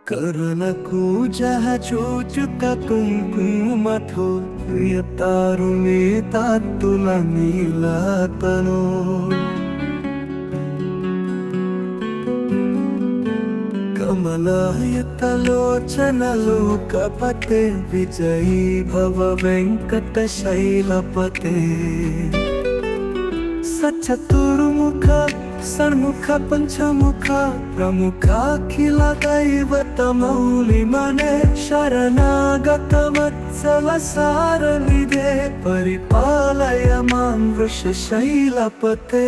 కరుణకూజః చూచుక కుంకుమతో ప్రియతారుణి తాత్తుల నీలతను కమలాయతలోచనలు కపతే విజయీ భవ వెంకట శైలపతే సచతుర్ముఖ సన్ముఖ పంచముఖ ప్రముఖాఖిల దైవతమౌలి మనే శరణాగత వత్సల సారనిదే పరిపాలయ మాం వృషశైలపతే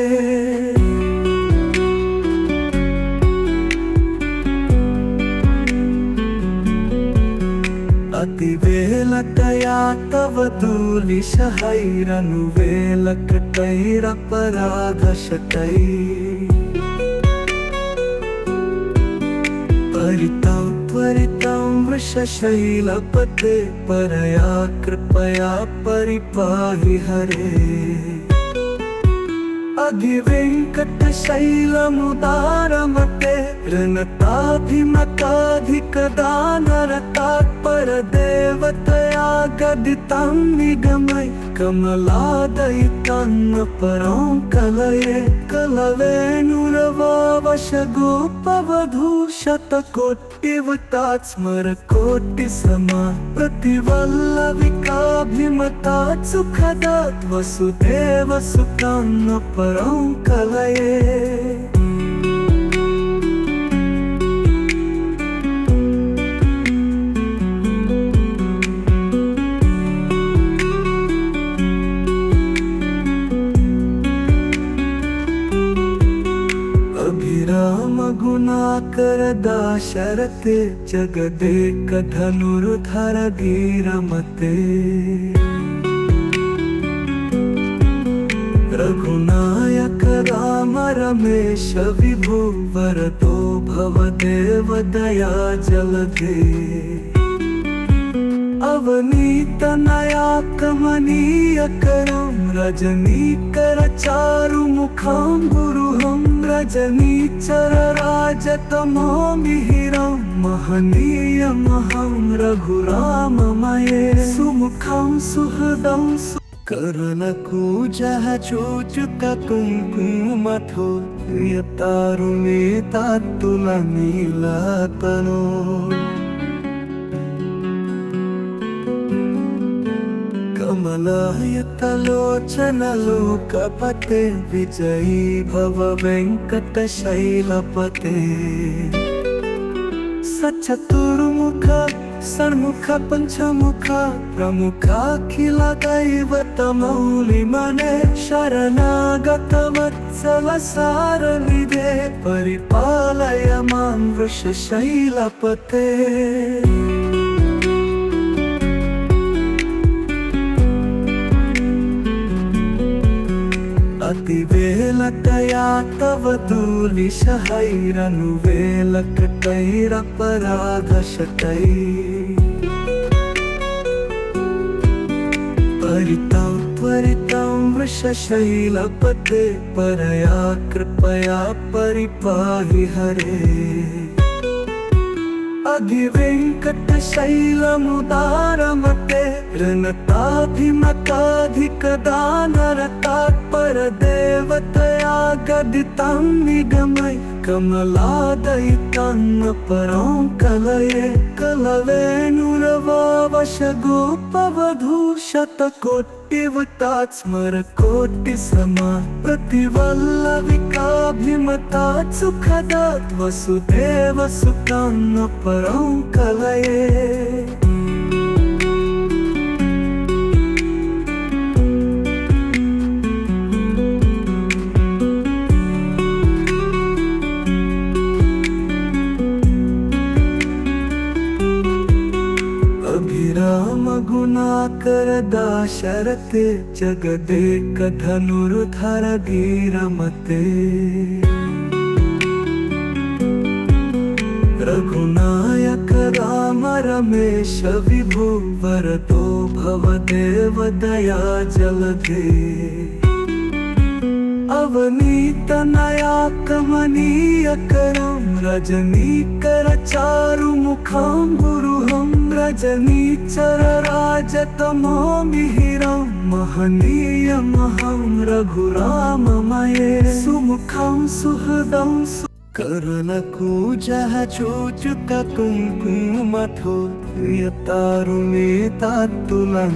అతివేలతయా తవ ధూళిశహైరను వేలకటైరపరాధశతై పరితం త్వరితం వృషశైలపతే పరయా కృపయా పరిపాహి హరే అధివెంకట శైలముదారమతే రణతాధిమతాధికదానరతాత్పర దేవతయా గదితం నిగమై కమలాదయితం పరం కలయే కలవేణురవావశ గోపవధూ శతకోటివతాత్ స్మర కోటి సమా ప్రతివల్లవికాభిమతాత్ సుఖదాత్ వసుదేవ సుతం పరం కలయే గుణాకర దాశరథే జగదేక ధనుర్ధర ధీరమతే రఘునాయక రామ రమేశ విభో వరదో భవదేవ దయా జలధే అవనీతనయా కమనీయకరం రజనీకర చారుముఖం గురుహం రజనీచర రాజతమో మిహిరం మహనీయమహం రఘురామమయే సుముఖం సుహృదం కరుణకూజః చూచుక కుంకుమతో ప్రియతారుణి తాత్తుల నీలతను కమలాయతలోచనలు కపతే విజయీ భవ వెంకట శైలపతే సచతుర్ముఖ సన్ముఖ పంచముఖ ప్రముఖాఖిల దైవతమౌలి మనే శరణాగత వత్సల సారనిదే పరిపాలయ మాం వృషశైలపతే అతివేలతయా తవ ధూళిశహైరను వేలకటైరపరాధశతై పరితం త్వరితం వృషశైలపతే పరయా కృపయా పరిపాహి హరే అధివెంకట శైలముదారమతే రణతాధిమతాధికదానరతాత్పర దేవతయా గదితం నిగమై కమలాదయితం పరం కలయే కలవేణురవావశ గోపవధూ శతకోటివతాత్ స్మర కోటి సమా ప్రతివల్లవికాభిమతాత్ సుఖదాత్ వసుదేవ సుతం పరం కలయే గుణాకర దాశరథే జగదేక ధనుర్ధర ధీరమతే రఘునాయక రామ రమేశ విభో వరదో భవదేవ దయా జలధే అవనీతనయా కమనీయకరం రజనీకర చారుముఖం रजनीचर राजतमो मिहिरं महनीयमहं रघुराममये सुमुखं सुहृदं करुणकूजः चूचुककुङ्कुमथो यतारुणे तात्तुलनीलतनो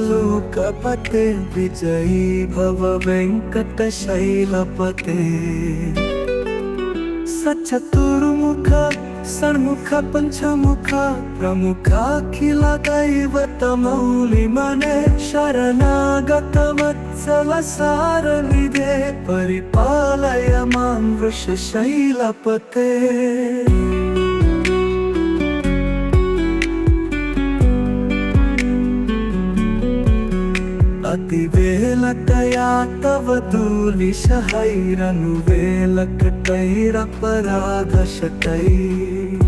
कमलायतलोचनलोकपते विजयी भव वेङ्कटशैलपते सचतुर्मुख षण्मुख पञ्चमुख प्रमुखाखिलदैवतमौलिमने शरणागतवत्सल सारनिधे परिपालय मां वृषशैलपते अतिवेलतया तव दुर्विषहैरनुवेलकटैरपराधशतैः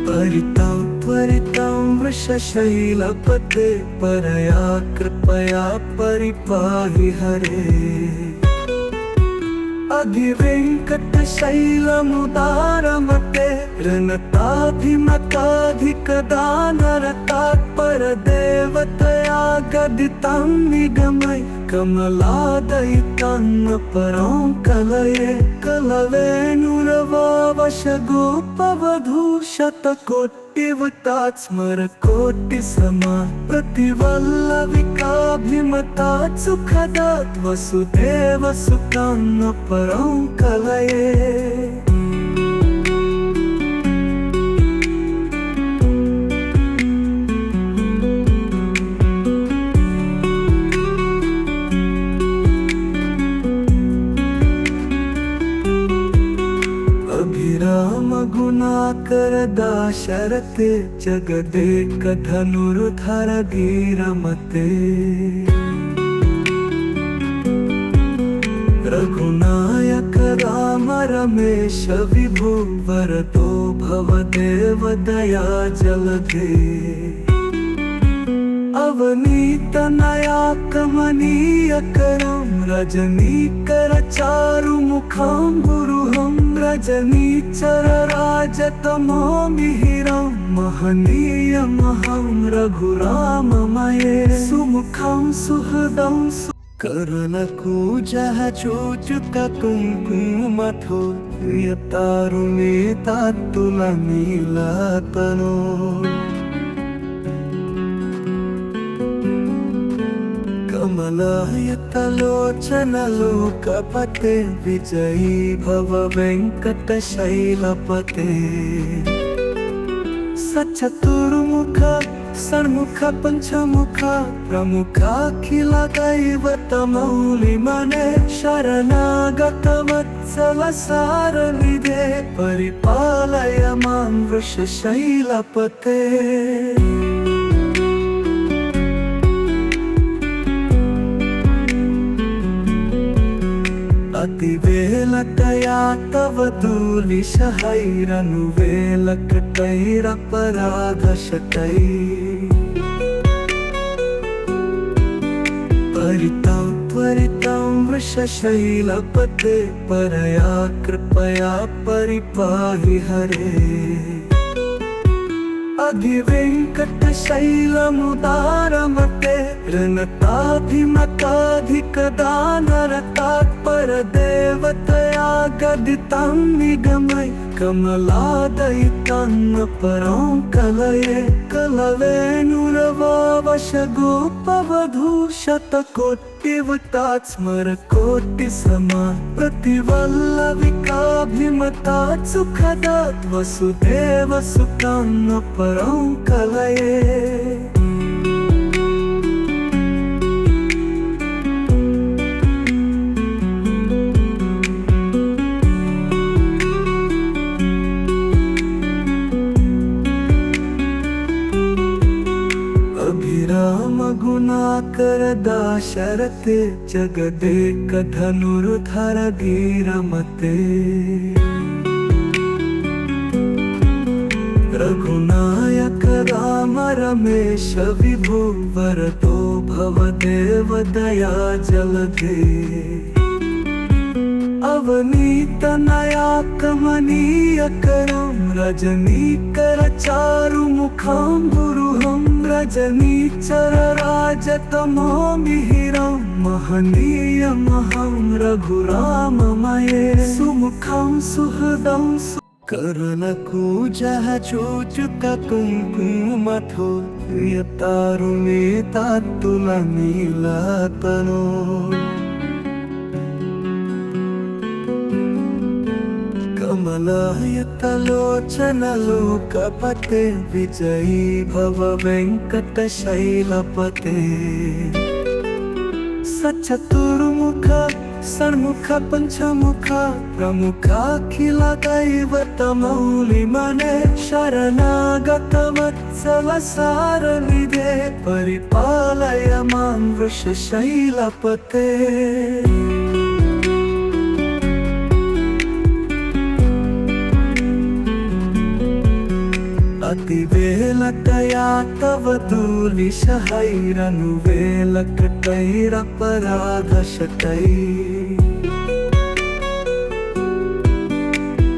परितं त्वरितं वृषशैलपते परया कृपया परिपाहि हरे अधिवेङ्कटशैलमुदारमते ऋणताधिमताधिकदानरतात्परदेवतया गदितं निगमय कमलादयितं परं कलये कलवेणुरवावशगोपवधूशतकोटिवतात् स्मरकोटिसमा प्रतिवल्लविकाभिमतात् सुखदात् वसुदेवसुतं परं कलये अभिराम गुणाकर दाशरथे जगदेक धनुर्धर धीरमते रघुनायक राम रमेश विभो वरदो भवदेव दया जलधे अवनीतनया कमनीयकरं रजनीकर चारुमुखं गुरुहं रजनीचर राजतमो मिहिरं महनीयमहं रघुराममये सुमुखं सुहृदं करुणकूजः चूचुककुङ्कुमथो यतारुणे तात्तुलनीलतनो कमलायतलोचनलोकपते विजयी भव वेङ्कटशैलपते सचतुर्मुख षण्मुख पञ्चमुख प्रमुखाखिलदैवतमौलिमने शरणागतवत्सल सारनिधे परिपालय मां वृषशैलपते अतिवेलतया तव दुर्विषहैरनुवेलकटैरपराधशतैः परितं त्वरितं वृषशैलपते परया कृपया परिपाहि हरे अधिवेङ्कटशैलमुदारमते ऋणताधिमताधिकदानरतात्परदेवतया गदितं निगमय कमलादयितं परं कलये कलवेणुरवावशगोपवधूशतकोटिवतात् स्मरकोटिसमा प्रतिवल्लविकाभिमतात् सुखदात् वसुदेवसुतं परं कलये अभिराम गुणाकर दाशरथे जगदेक धनुर्धर धीरमते रघुनायक राम रमेश विभु वरदो भवदेव दया जलधे अवनीत नया कमनीय करम रजनीकर चारुमुखं गुरुहं रजनीचर राजतमो मिहिरं महनीयमहं रघुराममये सुमुखं सुहृदं करुणकूजः चूचुककुङ्कुमथो प्रियतारुणीतात्तुलनीलतनो कमलायतलोचनलोकपते विजयी भव वेङ्कटशैलपते सचतुर्मुख षण्मुख पञ्चमुख प्रमुखाखिल दैवतमौलिमने शरणागतवत्सल सारनिधे परिपालय मां वृषशैलपते अतिवेलकया तव दुर्विषहैरनुवेलकटैरपराधशतैः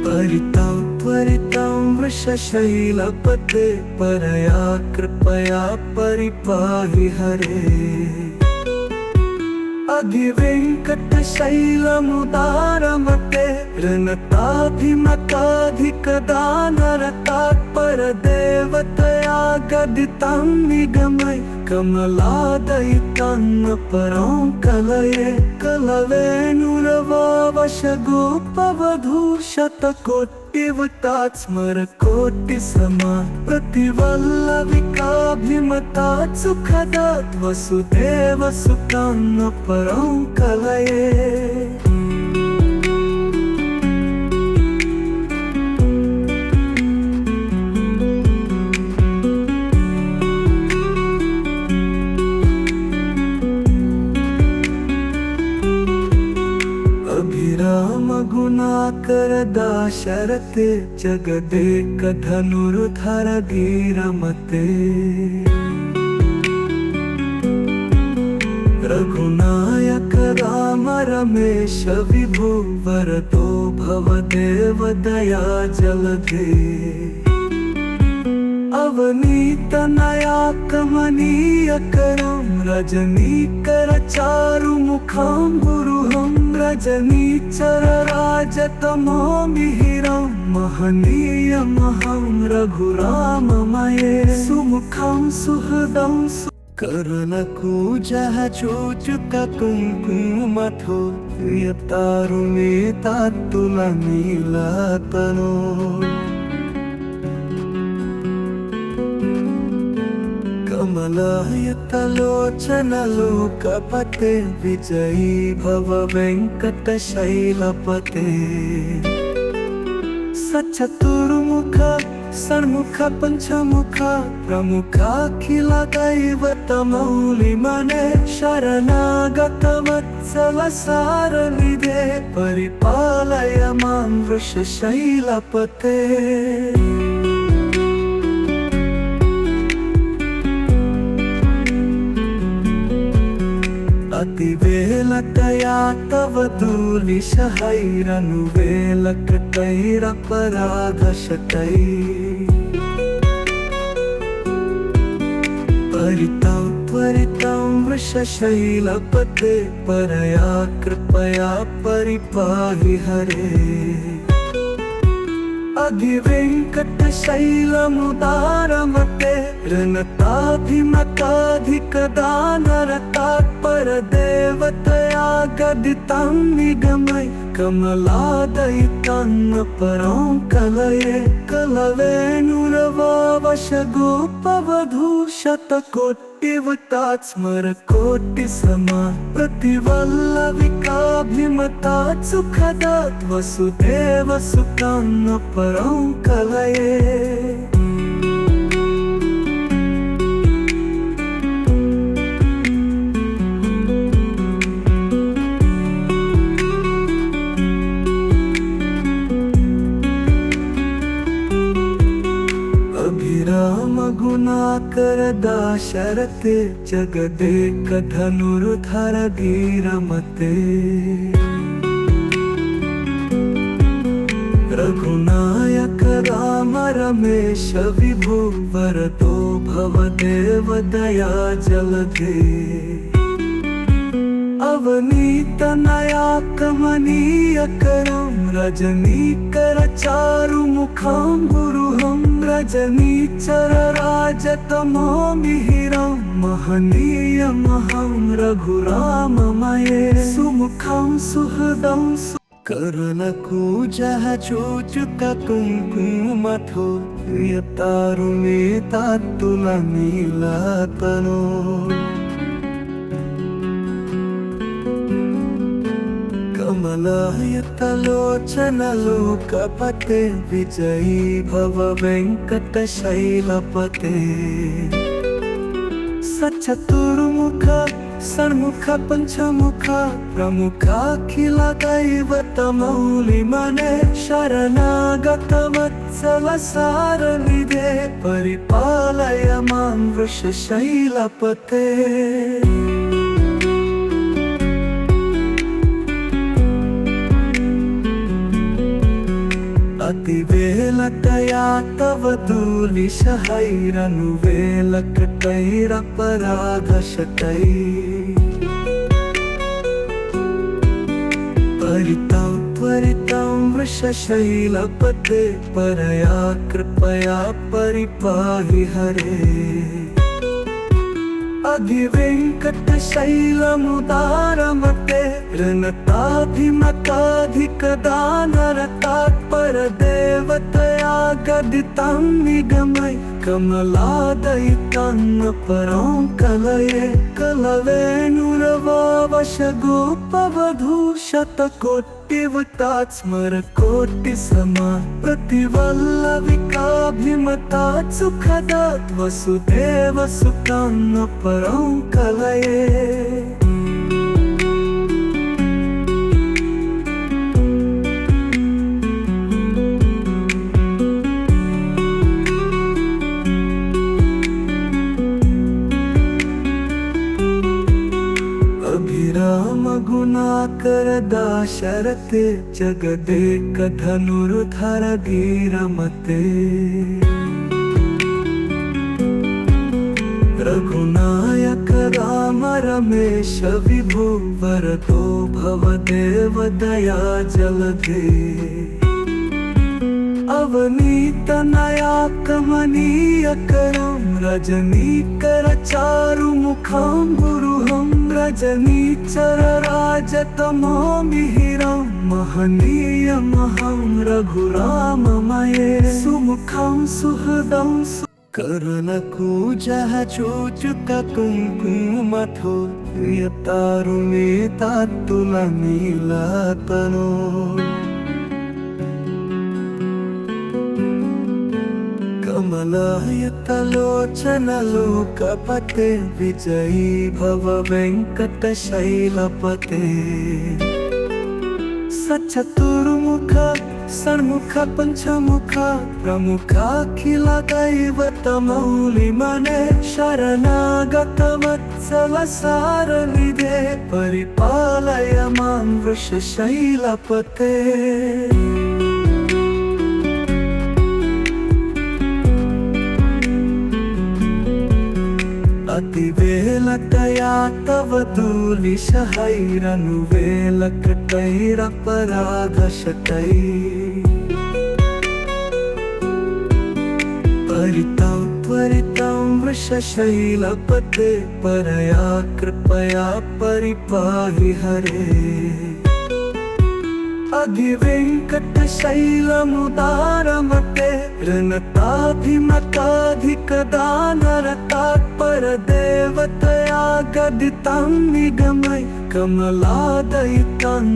परितं त्वरितं वृषशैलपते परया कृपया परिपाहि हरे अधिवेङ्कटशैलमुदारमते ऋणताभिमताधिकदानरतात्परदेवतया गदितं निगमय कमलादयितं परं कलये कलवेणुरवावशगोपवधूशतकोटिवतात् स्मरकोटिसमा प्रतिवल्लविकाभिमतात् सुखदात् वसुदेवसुतं परं कलये अभिराम गुणाकर दाशरथे जगदेक धनुर्धर धीरमते रघुनायक राम रमेश विभु वरदो भवदेव दया जलधे अवनीत नया कमनीय करम रजनीकर चारुमुखं गुरुहं रजनीचर राजतमो मिहिरं महनीयमहं रघुराममये सुमुखं सुहृदं करुणकूजः चूचुककुङ्कुमथो प्रियतारुणीतात्तुलनीलतनो कमलायतलोचनलोकपते विजयी भव वेङ्कटशैलपते सचतुर्मुख षण्मुख पञ्चमुख प्रमुखाखिल दैवतमौलिमने शरणागतवत्सल सारनिधे परिपालय मां वृषशैलपते अतिवेलकया तव दुर्विषहैरनुवेलकटैरपराधशतैः परितं त्वरितं वृषशैलपते परया कृपया परिपाहि हरे अधिवेङ्कटशैलमुदारमते ऋणताभिमताधिकदानरतात्परदेवतया गदितं निगमय कमलादयितं परं कलये कलवेणुरवावशगोपवधूशतकोटिवतात् स्मरकोटिसमा प्रतिवल्लविकाभिमतात् सुखदात् वसुदेवसुतं परं कलये करदाशरथे जगदेक धनुर्धर धीरमते रघुनायक राम रमेश विभु वरदो भवदेव दया जलधे अवनीत नया कमनीय करम रजनीकर चारु मुखम गुरुहम रजनीचर राजतमो मिहिरम महनीय महम रघुराममये सुमुखम सुहृदम करुणकूजः चूचुक कुङ्कुमथो यतारुणेतात्तुलनीलतनो कमलायतलोचनलोकपते विजयी भव वेङ्कटशैलपते सचतुर्मुख षण्मुख पंचमुख प्रमुखाखिल दैवतमौलिमने शरणागत वत्सल सारनिधे परिपालय मां वृषशैलपते अतिवेलतया तव दूलिशहैरनुवेलकटैरपराधशतैः परितं त्वरितं वृषशैलपते परया कृपया परिपाहि हरे अधिवेङ्कटशैलमुदारमते ऋणताभिमताधिकदानरतात्परदेवतया गदितं निगमय कमलादयितं परं कलये कलवेणुरवावशगोपवधूशतकोटिवतात् स्मरकोटिसमा प्रतिवल्लविकाभिमतात् सुखदात् वसुदेवसुतं परं कलये अभिराम गुणाकर दाशरथे जगदेक धनुर्धर धीरमते रघुनायक राम रमेश विभु वरदो भवदेव दया जलधे अवनीत नया कमनीय करम रजनीकर चारु मुखम गुरुहम रजनीचर राजतमो मिहिरम महनीय महम रघुराममये सुमुखम सुहृदम करुणकूजः चूचुक कुङ्कुमथो यतारुणेतात्तुलनीलतनो कमलायतलोचनलोकपते विजयी भव वेङ्कटशैलपते सचतुर्मुख षण्मुख पंचमुख प्रमुखाखिल दैवतमौलिमने शरणागत वत्सल सारनिधे परिपालय मां वृषशैलपते अतिवेलतया तव दूलिशहैरनुवेलकटैरपराधशतैः परितं त्वरितं वृषशैलपते परया कृपया परिपाहि हरे अधिवेङ्कटशैलमुदारमते ऋणताभिमताधिकदानरतात्परदेवतया गदितं निगमय कमलादयितं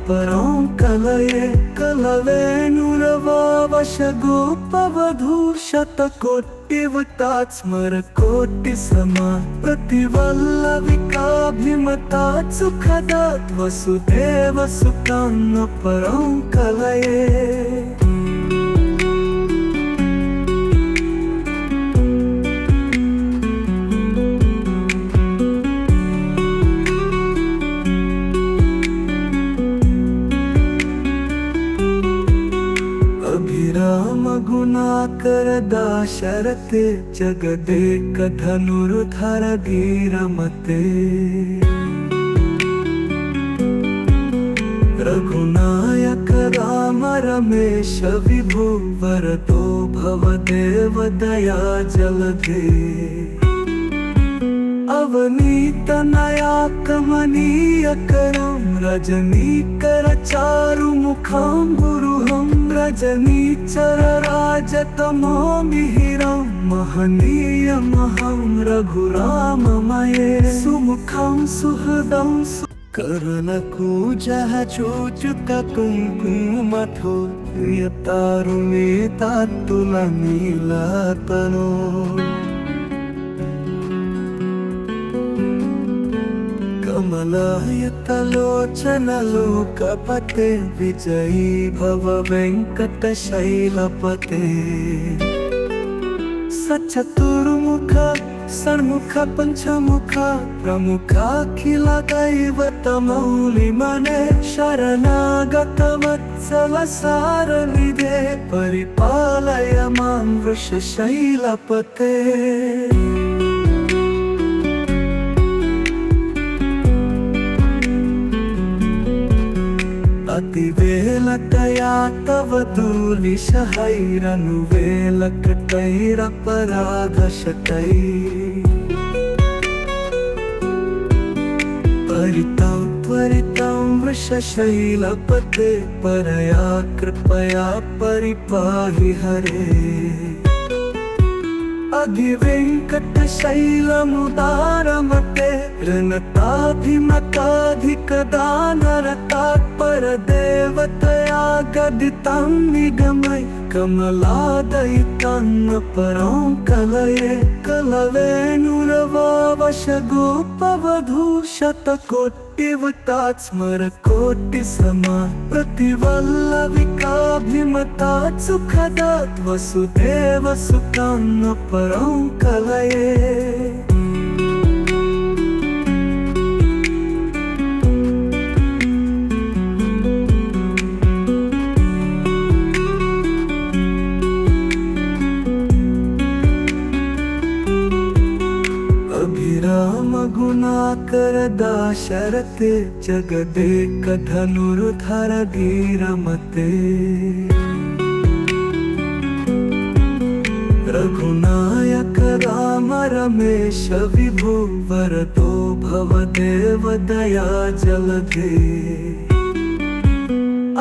परं कलये कलवेणुरवावशगोपवधूशतकोटिवतात् स्मरकोटिसमा प्रतिवल्लविकाभिमतात् सुखदात् वसुदेवसुतं परं कलये दाशरथे जगदेक धनुर्धर धीरमते रघुनायक राम रमेश विभु वरदो भवदेव दया जलधे अवनीत नया कमनीय करम रजनीकर चारु मुखम गुरुहम रजनीचर राजतमो मिहिरम महनीय महम रघुराममये सुमुखम सुहृदं कर्णकूजः चूचुककुङ्कुमथो यतारुणेतात्तुलनीलतनो कमलायतलोचनलोकपते विजयी भव वेङ्कटशैलपते सचतुर्मुख षण्मुख पंचमुख प्रमुखाखिल दैवतमौलिमने शरणागत वत्सल सारनिधे परिपालय मां वृषशैलपते अतिवेलकया तव दुर्विषहैरनुवेलकटैरपराधशतैः परितं त्वरितं वृषशैलपते परया कृपया परिपाहि हरे अधिवेङ्कटशैलमुदारमते ऋणताधिमताधिकदानरतात्परदेवतया गदितं निगमय कमलादयितं परं कलये कलवेणुरवावशगोपवधूशतकोटिवतात् स्मरकोटिसमा प्रतिवल्लविकाभिमतात् सुखदात् वसुदेवसुतं परं कलये अभिराम गुणाकर दाशरथे जगदेक धनुर्धर धीरमते रघुनायक राम रमेश विभु वरदो भवदेव दया जलधे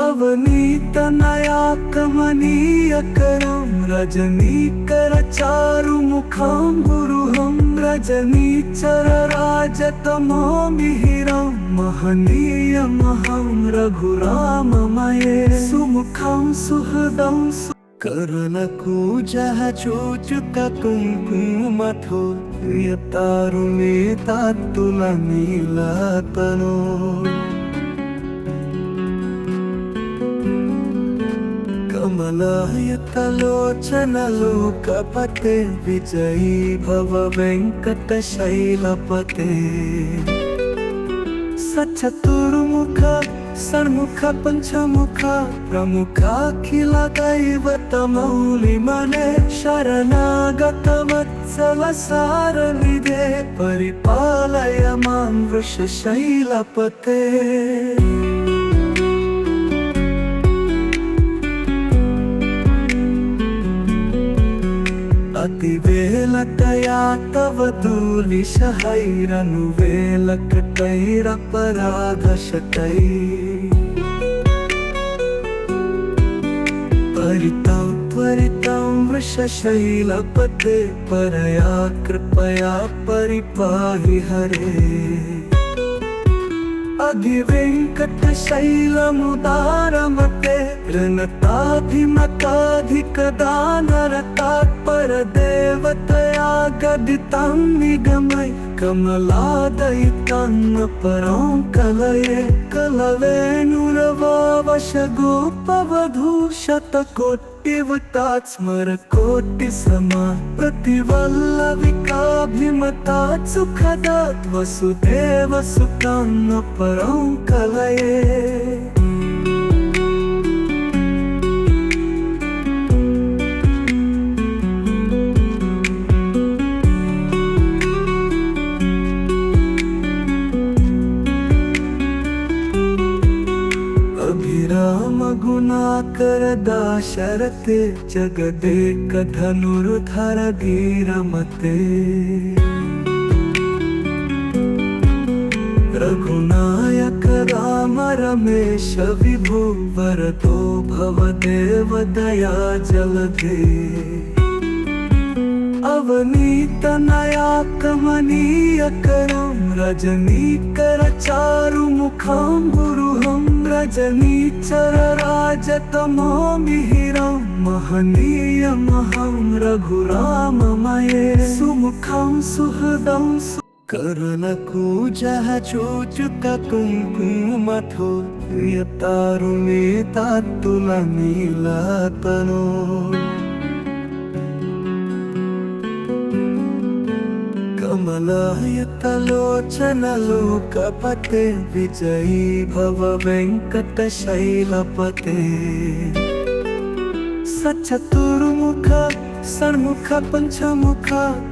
अवनीत नया कमनीय करम रजनीकर चारु मुखम गुरुहम रजनीचर राजतमो मिहिरम महनीय महम रघुराममये सुमुखम सुहृदं कर्णकूजः चूचुककुङ्कुमथो यतारुणेतात्तुलनीलतनो कमलायतलोचनलोकपते विजयी भव वेङ्कटशैलपते सचतुर्मुख षण्मुख पंचमुख प्रमुखाखिल दैवतमौलिमने शरणागत वत्सल सारनिधे परिपालय मां वृषशैलपते अतिवेलकया तव दुर्विषहैरनुवेलकटैरपराधशतैः परितं त्वरितं वृषशैलपते परया कृपया परिपाहि हरे अधिवेङ्कटशैलमुदारमते ऋणताधिमताधिकदानरतात्परदेवतया गदितं निगमय कमलादयितं परं कलये कलवेणुरवावशगोपवधूशतकोटिवतात् स्मरकोटिसमा प्रतिवल्लविकाभिमतात् सुखदात् वसुदेवसुतं परं कलये रघुनाकरदाशरथे जगदेक धनुर्धर धीरमते रघुनायक राम रमेश विभु वरदो भवदेव दया जलधे अवनीतनया कमनीय करं रजनीकर चारुमुखाम्बुरुहं रजनीचर राजतमो मिहिरं महनीयमहं रघुराममये सुमुखं सुहृदं करनकूजः चूचुक कुङ्कुमथो प्रियतारुणे तात्तुलनीलतनो कमलायतलोचन लोकपते विजयी भव वेङ्कटशैलपते सचतुर्मुख षण्मुख पंचमुख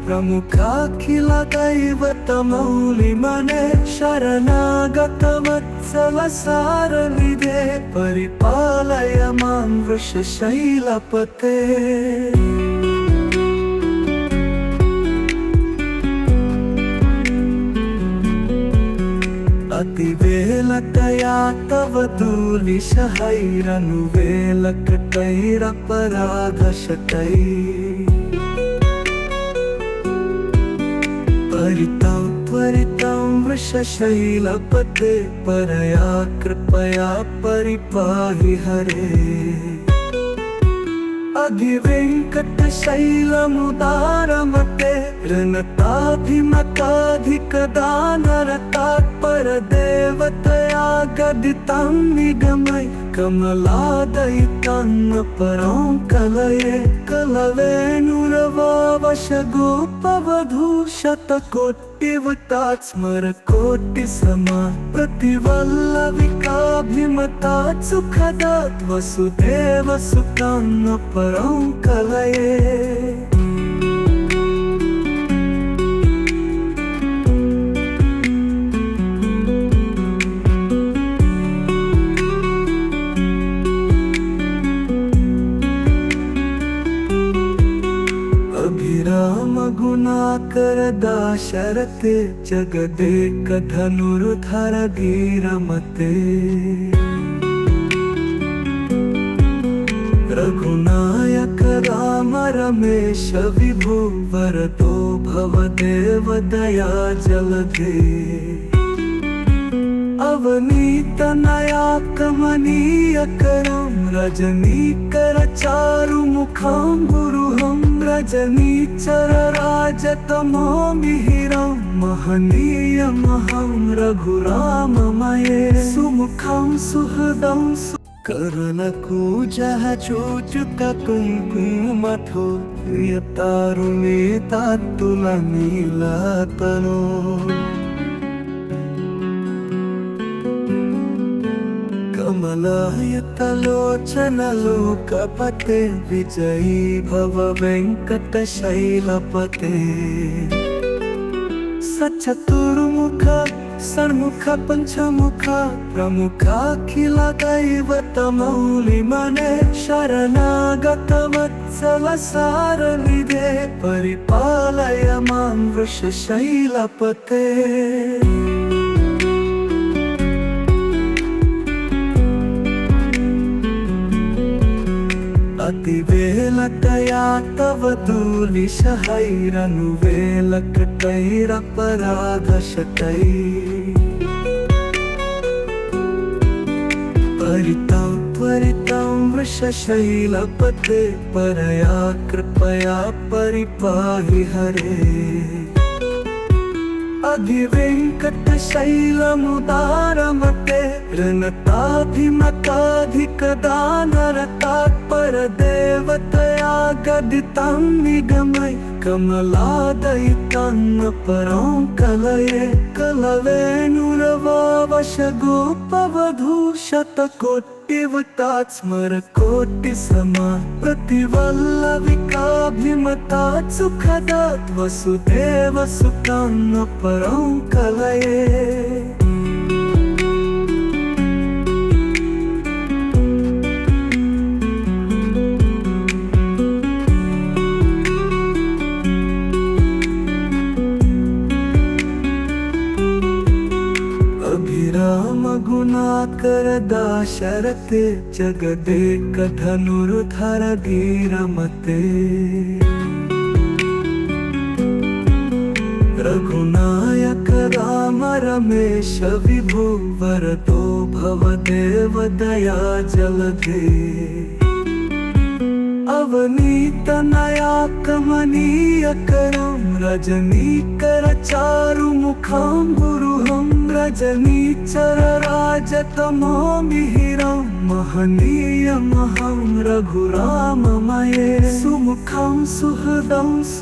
प्रमुखाखिल दैवतमौलिमने शरणागत वत्सल सारनिधे परिपालय मां वृषशैलपते अतिवेलतया तव दूलिशहैरनुवेलकटैरपराधशतै परितं त्वरितं वृषशैलपते परया कृपया परिपाहि हरे अधिवेङ्कटशैलमुदारमते ऋणताभिमताधिकदानरतात्परदेवतया गदितं निगमय कमलादयितं परं कलये कलवेणुरवावशगोपवधू शतकोटिवतात् स्मरकोटिसमा प्रतिवल्लविकाभिमतात् सुखदात् वसुदेवसुतं परं कलये गुणाकरदाशरथे जगदेक धनुर्धर धीरमते रघुनायक राम रमेश विभु वरदो भवदेव दया जलधे अवनीतनया कमनीय करं रजनीकर चारुमुखाम्बुरुहं रजनीचर राजतमो मिहिरं महनीयमहं रघुराममये सुमुखं सुहृदं करनकूजः चूचुक कुङ्कुमथो प्रियतारुणे तात्तुलनीलतनो कमलायतलोचन लोकपते विजयी भव वेङ्कटशैलपते सचतुर्मुख षण्मुख पंचमुख प्रमुखाखिल दैवतमौलिमने शरणागत वत्सल सारनिधे परिपालय मां वृषशैलपते अतिवेलतया तव दूलिशहैरनुवेलकटैरपराधशतै परितं त्वरितं वृषशैलपते परया कृपया परिपाहि हरे अधिवेङ्कटशैलमुदारमते ऋणताभिमताधिकदानरतात्परदेवतया गदितं निगमय कमलादयितं परं कलये कलवेणुरवावशगोपवधू शतकोटिवतात् स्मरकोटिसमा प्रतिवल्लविकाभिमतात् सुखदात् वसुदेवसुतं परं कलये दाशरथे जगदेक धनुर्धर धीरमते रघुनायक राम रमेश विभु वरदो भवदेव दया जलधे अवनीत नया कमनीय करम रजनीकर चारु मुखम गुरुहम रजनीचर राजतमो मिहिरम महनीय महम रघुराममये सुमुखम सुहृदम